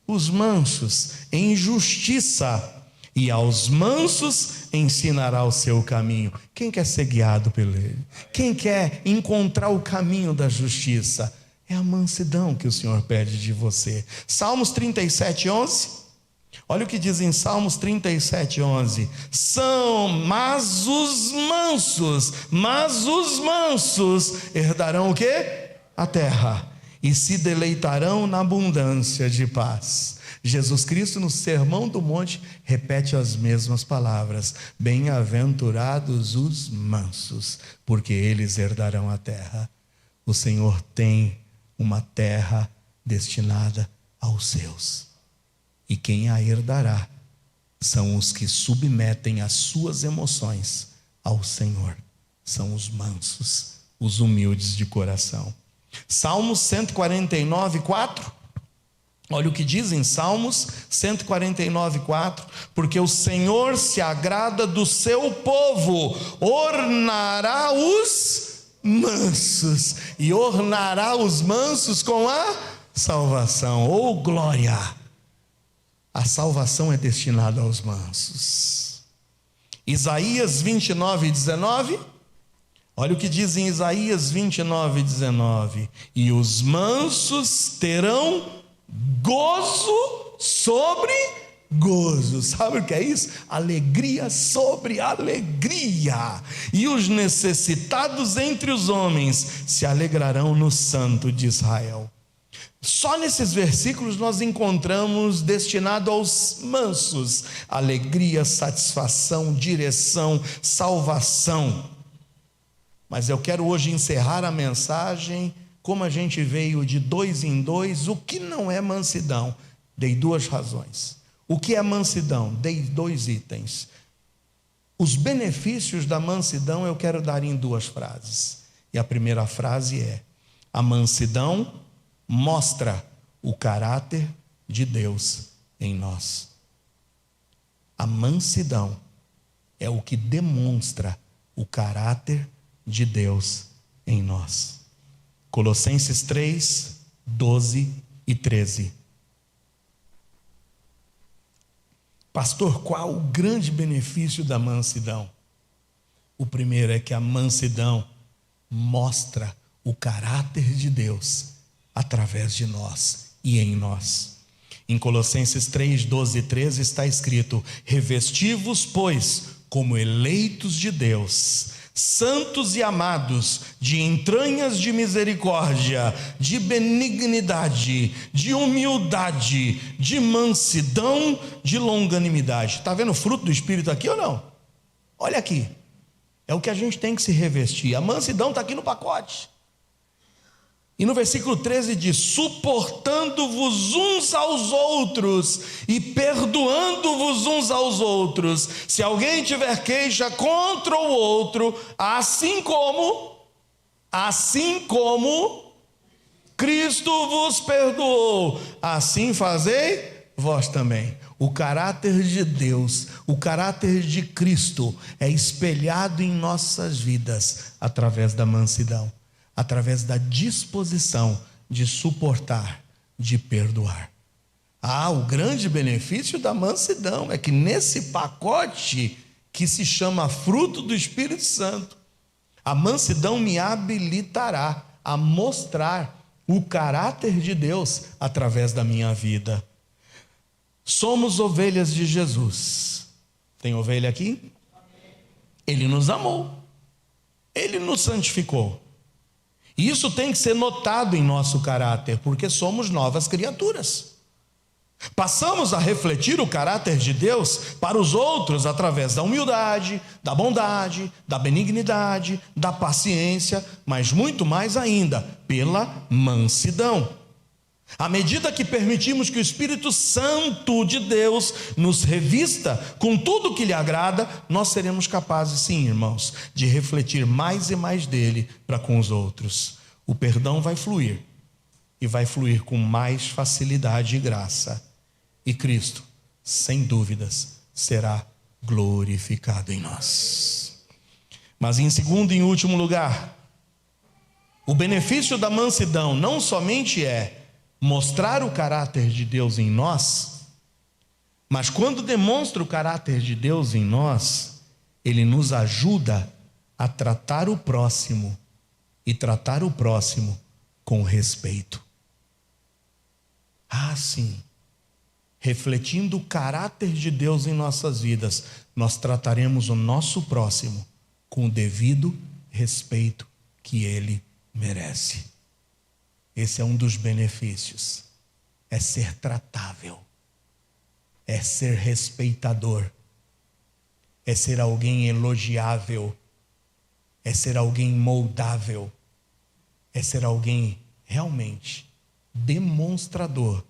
Speaker 1: Os mansos em justiça, e aos mansos ensinará o seu caminho. Quem quer ser guiado por ele? Quem quer encontrar o caminho da justiça? É a mansidão que o Senhor pede de você. Salmos 37, 11. Olha o que diz em Salmos 37, 11. Mas os mansos herdarão o quê? A terra, e se deleitarão na abundância de paz. Jesus Cristo, no Sermão do Monte, repete as mesmas palavras: bem-aventurados os mansos, porque eles herdarão a terra. O Senhor tem uma terra destinada aos seus, e quem a herdará são os que submetem as suas emoções ao Senhor. São os mansos, os humildes de coração. Salmos 149, 4. Olha o que diz em Salmos 149, 4. Porque o Senhor se agrada do seu povo, ornará os mansos, e ornará os mansos com a salvação. Oh, glória! A salvação é destinada aos mansos. Isaías 29, 19. Olha o que diz em Isaías 29, 19. E os mansos terão gozo sobre gozo. Sabe o que é isso? Alegria sobre alegria. E os necessitados entre os homens se alegrarão no Santo de Israel. Só nesses versículos nós encontramos destinado aos mansos alegria, satisfação, direção, salvação. Mas eu quero hoje encerrar a mensagem, como a gente veio de 2 em 2, o que não é mansidão? Dei 2 razões. O que é mansidão? Dei 2 itens. Os benefícios da mansidão eu quero dar em 2 frases. E a primeira frase é: a mansidão mostra o caráter de Deus em nós. A mansidão é o que demonstra o caráter de Deus em nós. Colossenses 3, 12 e 13. Pastor, qual o grande benefício da mansidão? O primeiro é que a mansidão mostra o caráter de Deus através de nós e em nós. Em Colossenses 3, 12 e 13 está escrito: revesti-vos, pois, como eleitos de Deus, santos e amados, de entranhas de misericórdia, de benignidade, de humildade, de mansidão, de longanimidade. Está vendo o fruto do Espírito aqui ou não? Olha aqui, é o que a gente tem que se revestir. A mansidão está aqui no pacote. E no versículo 13 diz: suportando-vos uns aos outros e perdoando-vos uns aos outros, se alguém tiver queixa contra o outro, assim como Cristo vos perdoou, assim fazei vós também. O caráter de Deus, o caráter de Cristo é espelhado em nossas vidas através da mansidão, através da disposição de suportar, de perdoar. O grande benefício da mansidão é que nesse pacote que se chama fruto do Espírito Santo, a mansidão me habilitará a mostrar o caráter de Deus através da minha vida. Somos ovelhas de Jesus. Tem ovelha aqui? Ele nos amou, Ele nos santificou. E isso tem que ser notado em nosso caráter, porque somos novas criaturas. Passamos a refletir o caráter de Deus para os outros através da humildade, da bondade, da benignidade, da paciência, mas muito mais ainda, pela mansidão. À medida que permitimos que o Espírito Santo de Deus nos revista com tudo que lhe agrada, nós seremos capazes, sim, irmãos, de refletir mais e mais dele para com os outros. O perdão vai fluir, e vai fluir com mais facilidade e graça. E Cristo, sem dúvidas, será glorificado em nós. Mas em segundo e em último lugar, o benefício da mansidão não somente é mostrar o caráter de Deus em nós, mas quando demonstra o caráter de Deus em nós, ele nos ajuda a tratar o próximo e tratar o próximo com respeito. Sim. Refletindo o caráter de Deus em nossas vidas, nós trataremos o nosso próximo com o devido respeito que ele merece. Esse é um dos benefícios, é ser tratável, é ser respeitador, é ser alguém elogiável, é ser alguém moldável, é ser alguém realmente demonstrador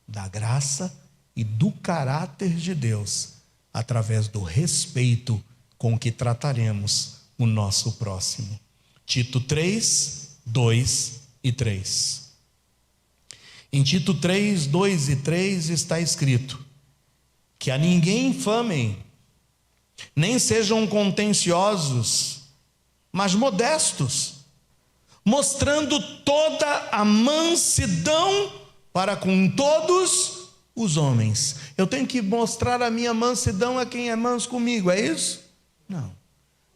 Speaker 1: da graça e do caráter de Deus, através do respeito com que trataremos o nosso próximo. Tito 3, 2 e 3. Em Tito 3, 2 e 3 está escrito: que a ninguém infamem, nem sejam contenciosos, mas modestos, mostrando toda a mansidão para com todos os homens. Eu tenho que mostrar a minha mansidão a quem é manso comigo, é isso? Não.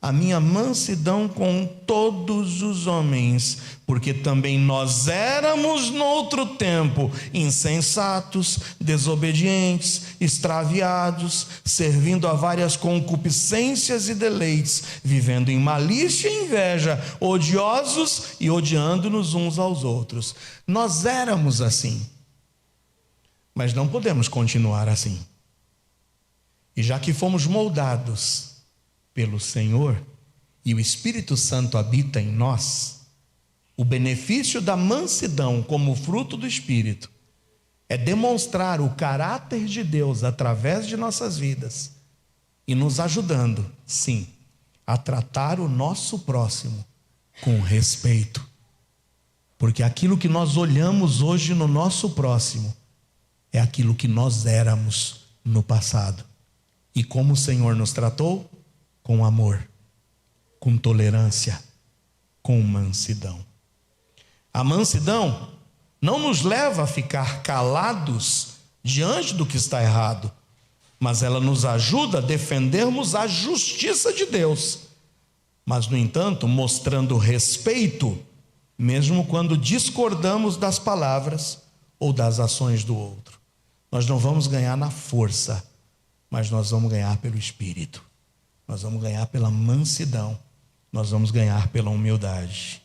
Speaker 1: A minha mansidão com todos os homens, porque também nós éramos noutro tempo insensatos, desobedientes, extraviados, servindo a várias concupiscências e deleites, vivendo em malícia e inveja, odiosos e odiando-nos uns aos outros. Nós éramos assim, mas não podemos continuar assim. E já que fomos moldados pelo Senhor e o Espírito Santo habita em nós, o benefício da mansidão como fruto do Espírito é demonstrar o caráter de Deus através de nossas vidas e nos ajudando, sim, a tratar o nosso próximo com respeito. Porque aquilo que nós olhamos hoje no nosso próximo é aquilo que nós éramos no passado. E como o Senhor nos tratou? Com amor, com tolerância, com mansidão. A mansidão não nos leva a ficar calados diante do que está errado, mas ela nos ajuda a defendermos a justiça de Deus, mas no entanto mostrando respeito, mesmo quando discordamos das palavras ou das ações do outro. Nós não vamos ganhar na força, mas nós vamos ganhar pelo Espírito. Nós vamos ganhar pela mansidão, nós vamos ganhar pela humildade.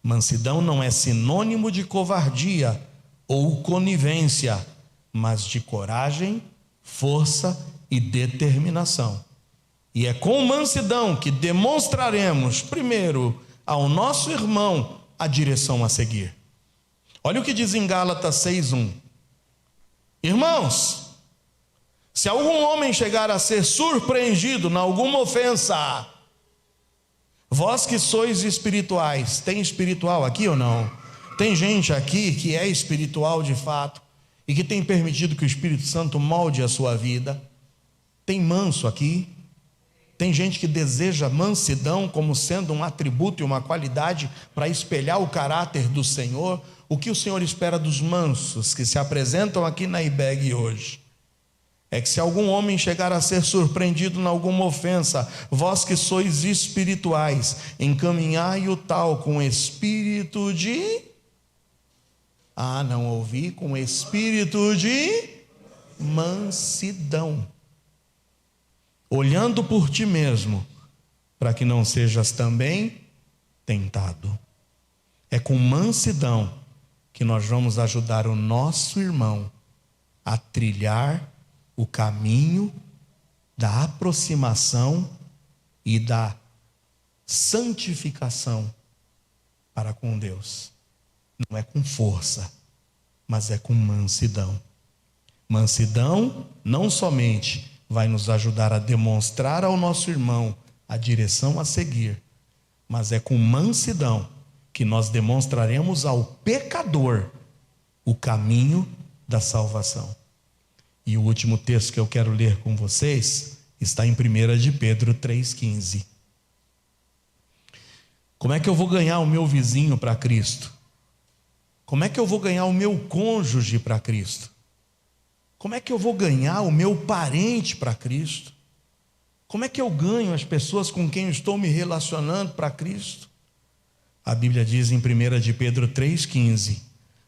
Speaker 1: Mansidão não é sinônimo de covardia ou conivência, mas de coragem, força e determinação. E é com mansidão que demonstraremos, primeiro, ao nosso irmão a direção a seguir. Olha o que diz em Gálatas 6:1. Irmãos, se algum homem chegar a ser surpreendido em alguma ofensa, vós que sois espirituais, tem espiritual aqui ou não? Tem gente aqui que é espiritual de fato e que tem permitido que o Espírito Santo molde a sua vida? Tem manso aqui? Tem gente que deseja mansidão como sendo um atributo e uma qualidade para espelhar o caráter do Senhor? O que o Senhor espera dos mansos que se apresentam aqui na IBEG hoje? É que se algum homem chegar a ser surpreendido em alguma ofensa, vós que sois espirituais, encaminhai o tal com espírito de... não ouvi, com espírito de mansidão, olhando por ti mesmo, para que não sejas também tentado. É com mansidão que nós vamos ajudar o nosso irmão a trilhar o caminho da aproximação e da santificação para com Deus. Não é com força, mas é com mansidão. Mansidão não somente vai nos ajudar a demonstrar ao nosso irmão a direção a seguir, mas é com mansidão que nós demonstraremos ao pecador o caminho da salvação. E o último texto que eu quero ler com vocês está em 1 de Pedro 3,15. Como é que eu vou ganhar o meu vizinho para Cristo? Como é que eu vou ganhar o meu cônjuge para Cristo? Como é que eu vou ganhar o meu parente para Cristo? Como é que eu ganho as pessoas com quem eu estou me relacionando para Cristo? A Bíblia diz em 1 de Pedro 3,15: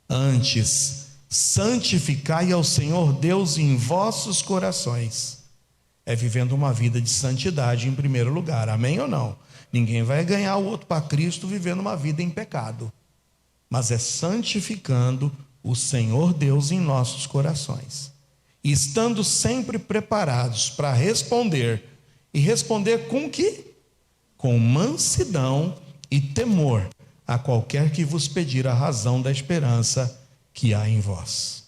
Speaker 1: antes, santificai ao Senhor Deus em vossos corações. É vivendo uma vida de santidade em primeiro lugar, amém ou não? Ninguém vai ganhar o outro para Cristo vivendo uma vida em pecado, mas é santificando o Senhor Deus em nossos corações, e estando sempre preparados para responder, e responder com que? Com mansidão e temor a qualquer que vos pedir a razão da esperança que há em vós.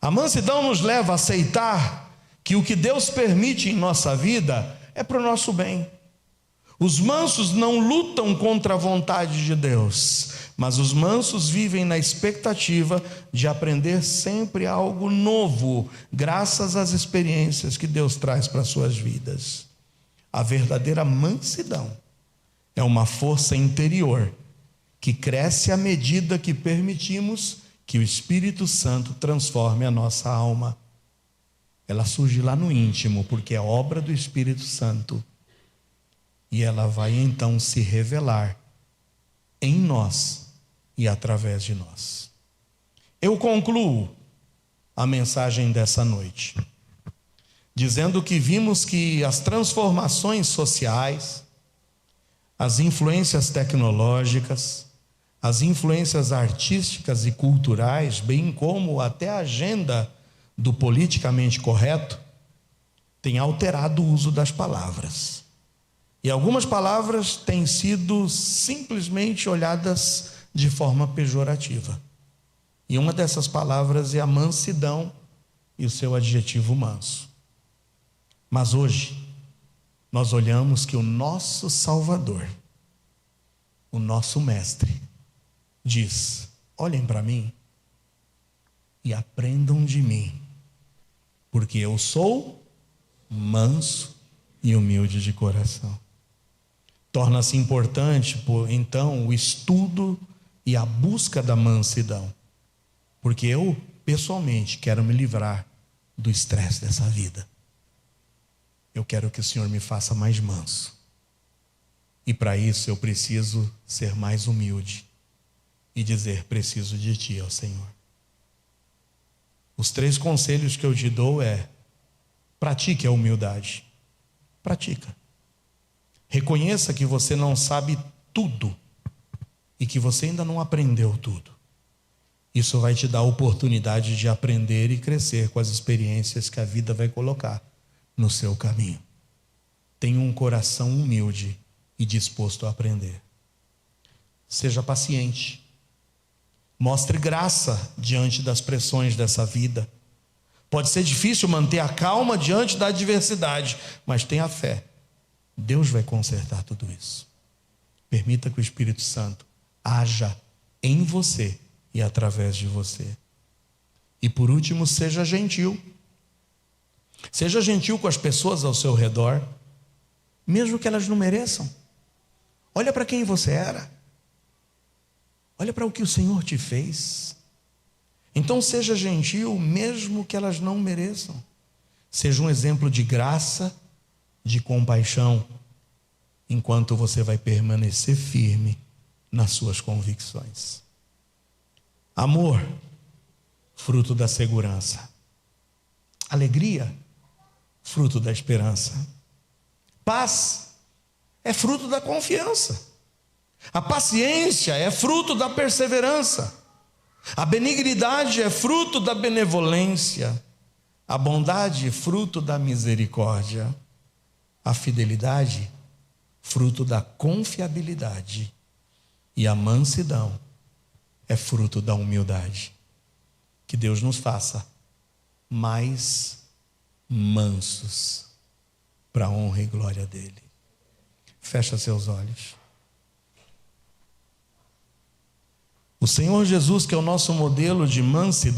Speaker 1: A mansidão nos leva a aceitar que o que Deus permite em nossa vida é para o nosso bem. Os mansos não lutam contra a vontade de Deus, mas os mansos vivem na expectativa de aprender sempre algo novo, graças às experiências que Deus traz para suas vidas. A verdadeira mansidão é uma força interior que cresce à medida que permitimos que o Espírito Santo transforme a nossa alma. Ela surge lá no íntimo, porque é obra do Espírito Santo. E ela vai então se revelar em nós e através de nós. Eu concluo a mensagem dessa noite dizendo que vimos que as transformações sociais, as influências tecnológicas, as influências artísticas e culturais, bem como até a agenda do politicamente correto, tem alterado o uso das palavras. E algumas palavras têm sido simplesmente olhadas de forma pejorativa. E uma dessas palavras é a mansidão e o seu adjetivo manso. Mas hoje, nós olhamos que o nosso Salvador, o nosso Mestre, diz: olhem para mim e aprendam de mim, porque eu sou manso e humilde de coração. Torna-se importante, então, o estudo e a busca da mansidão, porque eu, pessoalmente, quero me livrar do estresse dessa vida. Eu quero que o Senhor me faça mais manso, e para isso eu preciso ser mais humilde e dizer: preciso de Ti, ó Senhor. Os 3 conselhos que eu te dou é: pratique a humildade. Pratica. Reconheça que você não sabe tudo e que você ainda não aprendeu tudo. Isso vai te dar a oportunidade de aprender e crescer com as experiências que a vida vai colocar no seu caminho. Tenha um coração humilde e disposto a aprender. Seja paciente. Mostre graça diante das pressões dessa vida. Pode ser difícil manter a calma diante da adversidade, mas tenha fé. Deus vai consertar tudo isso. Permita que o Espírito Santo haja em você e através de você. E por último, seja gentil. Seja gentil com as pessoas ao seu redor, mesmo que elas não mereçam. Olha para quem você era. Olha para o que o Senhor te fez. Então seja gentil, mesmo que elas não mereçam. Seja um exemplo de graça, de compaixão, enquanto você vai permanecer firme nas suas convicções. Amor, fruto da segurança. Alegria, fruto da esperança. Paz é fruto da confiança. A paciência é fruto da perseverança. A benignidade é fruto da benevolência. A bondade é fruto da misericórdia. A fidelidade, fruto da confiabilidade. E a mansidão é fruto da humildade. Que Deus nos faça mais mansos para a honra e glória dele. Fecha seus olhos. O Senhor Jesus, que é o nosso modelo de mansidão,